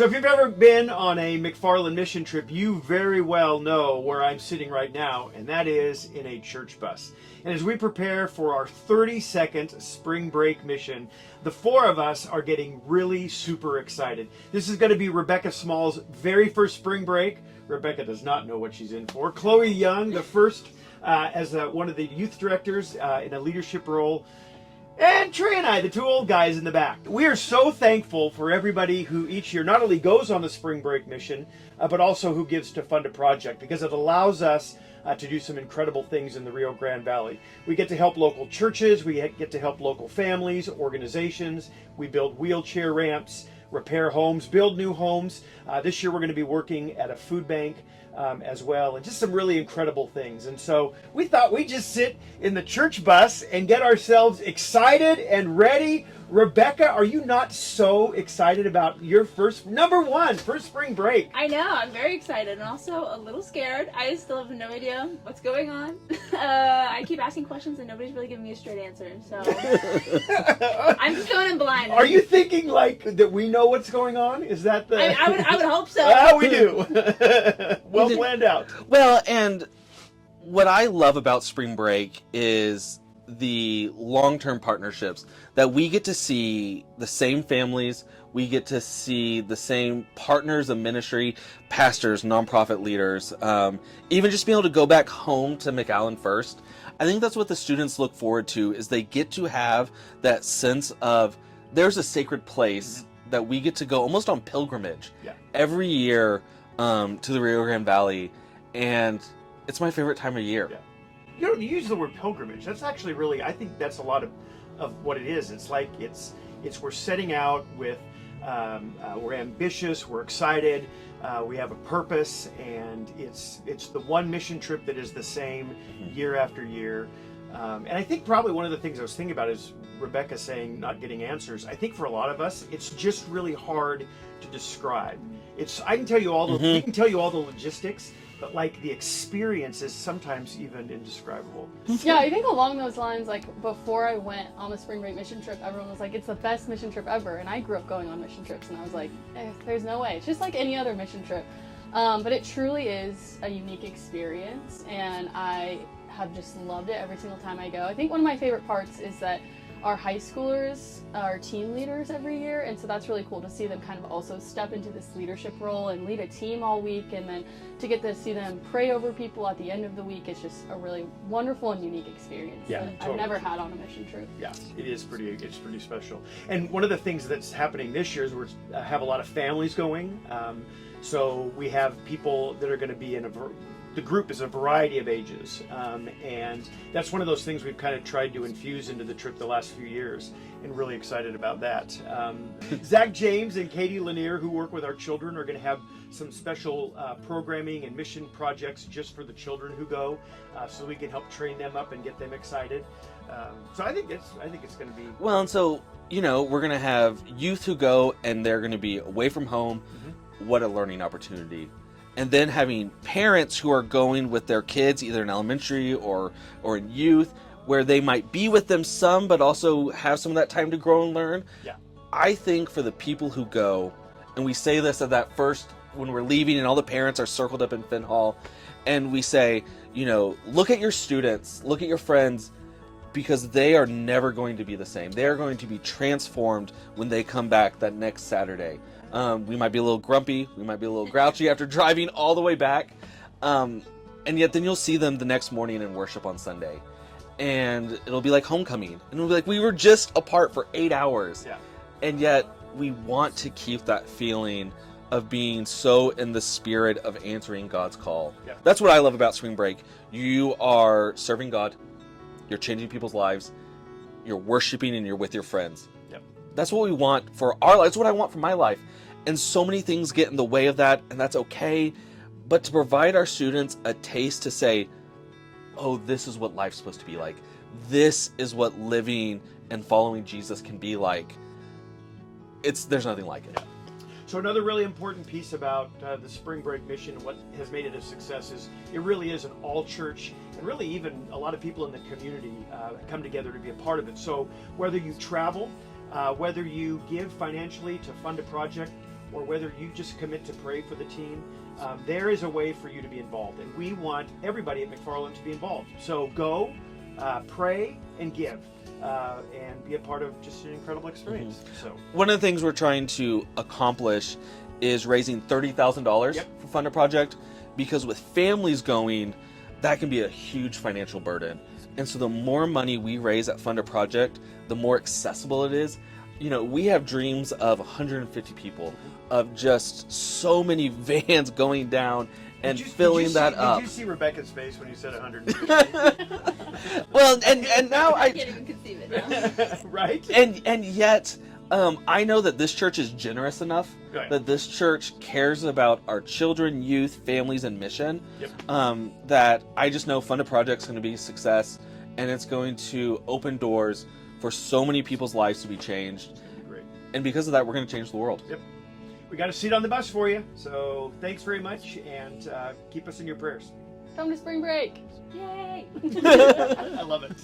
So if you've ever been on a McFarlin mission trip, you very well know where I'm sitting right now, and that is in a church bus. And as we prepare for our 32nd spring break mission, the four of us are getting really super excited. This is going to be Rebecca Small's very first spring break. Rebecca does not know what she's in for. Chloe Young, the first as one of the youth directors in a leadership role. And Trey and I, the two old guys in the back. We are so thankful for everybody who each year not only goes on the spring break mission, but also who gives to fund a project, because it allows us to do some incredible things in the Rio Grande Valley. We get to help local churches, we get to help local families, organizations, we build wheelchair ramps, repair homes, build new homes. This year we're going to be working at a food bank as well, and just some really incredible things. And so we thought we'd just sit in the church bus and get ourselves excited and ready. Rebecca, are you not so excited about your first spring break? I know, I'm very excited and also a little scared. I still have no idea what's going on. I keep asking questions and nobody's really giving me a straight answer, so I'm just going in blind. Are you thinking like that we know what's going on? Is that the... I would hope so. We do. Well planned out. Well, and what I love about spring break is the long-term partnerships that we get to see the same families, we get to see the same partners of ministry, pastors, nonprofit leaders, even just being able to go back home to McAllen First. I think that's what the students look forward to, is they get to have that sense of there's a sacred place that we get to go almost on pilgrimage every year to the Rio Grande Valley, and it's my favorite time of year. Yeah. You don't use the word pilgrimage. That's actually really, I think that's a lot of what it is. It's like, it's we're setting out with, we're ambitious, we're excited, we have a purpose, and it's the one mission trip that is the same year after year. And I think probably one of the things I was thinking about is Rebecca saying not getting answers. I think for a lot of us, it's just really hard to describe. I can tell you all the, we can tell you all the logistics, but like the experience is sometimes even indescribable. Yeah, I think along those lines, like before I went on the spring break mission trip, everyone was like, it's the best mission trip ever. And I grew up going on mission trips, and I was like, there's no way. It's just like any other mission trip. But it truly is a unique experience, and I have just loved it every single time I go. I think one of my favorite parts is that our high schoolers are team leaders every year, and so that's really cool to see them kind of also step into this leadership role and lead a team all week, and then to get to see them pray over people at the end of the week. It's just a really wonderful and unique experience that I've never had on a mission trip. Yeah, it's pretty special. And one of the things that's happening this year is we have a lot of families going. So we have people that are going to be in the group is a variety of ages, and that's one of those things we've kind of tried to infuse into the trip the last few years, and really excited about that. Zach James and Katie Lanier, who work with our children, are going to have some special programming and mission projects just for the children who go, so we can help train them up and get them excited. So I think it's going to be well. And so we're going to have youth who go, and they're going to be away from home. What a learning opportunity. And then having parents who are going with their kids, either in elementary or in youth, where they might be with them some, but also have some of that time to grow and learn. Yeah. I think for the people who go, and we say this at that first, when we're leaving and all the parents are circled up in Finn Hall, and we say, look at your students, look at your friends, because they are never going to be the same. They are going to be transformed when they come back that next Saturday. We might be a little grumpy, we might be a little grouchy after driving all the way back, and yet then you'll see them the next morning in worship on Sunday, and it'll be like homecoming, and it'll be like we were just apart for 8 hours, and yet we want to keep that feeling of being so in the spirit of answering God's call. That's what I love about spring break. You are serving God, you're changing people's lives, you're worshiping, and you're with your friends. That's what we want for our lives. That's what I want for my life. And so many things get in the way of that, and that's okay. But to provide our students a taste to say, oh, this is what life's supposed to be like. This is what living and following Jesus can be like. There's nothing like it. So another really important piece about the spring break mission, what has made it a success, is it really is an all-church, and really even a lot of people in the community come together to be a part of it. So whether you travel, whether you give financially to fund a project, or whether you just commit to pray for the team, there is a way for you to be involved. And we want everybody at McFarlin to be involved. So go, pray, and give. And be a part of just an incredible experience. So one of the things we're trying to accomplish is raising $30,000 for Fund a Project, because with families going, that can be a huge financial burden. And so the more money we raise at Fund a Project, the more accessible it is. You know, we have dreams of 150 people, of just so many vans going down and filling that up. Did you see Rebecca's face when you said 150? Well, and now I can't even conceive it now. Right? And yet, I know that this church is generous enough, Right. that this church cares about our children, youth, families, and mission. Yep. That I just know Fund a Project's going to be a success, and it's going to open doors for so many people's lives to be changed. Great. And because of that, we're going to change the world. Yep. We got a seat on the bus for you. So thanks very much, and keep us in your prayers. Come to spring break. Yay! I love it.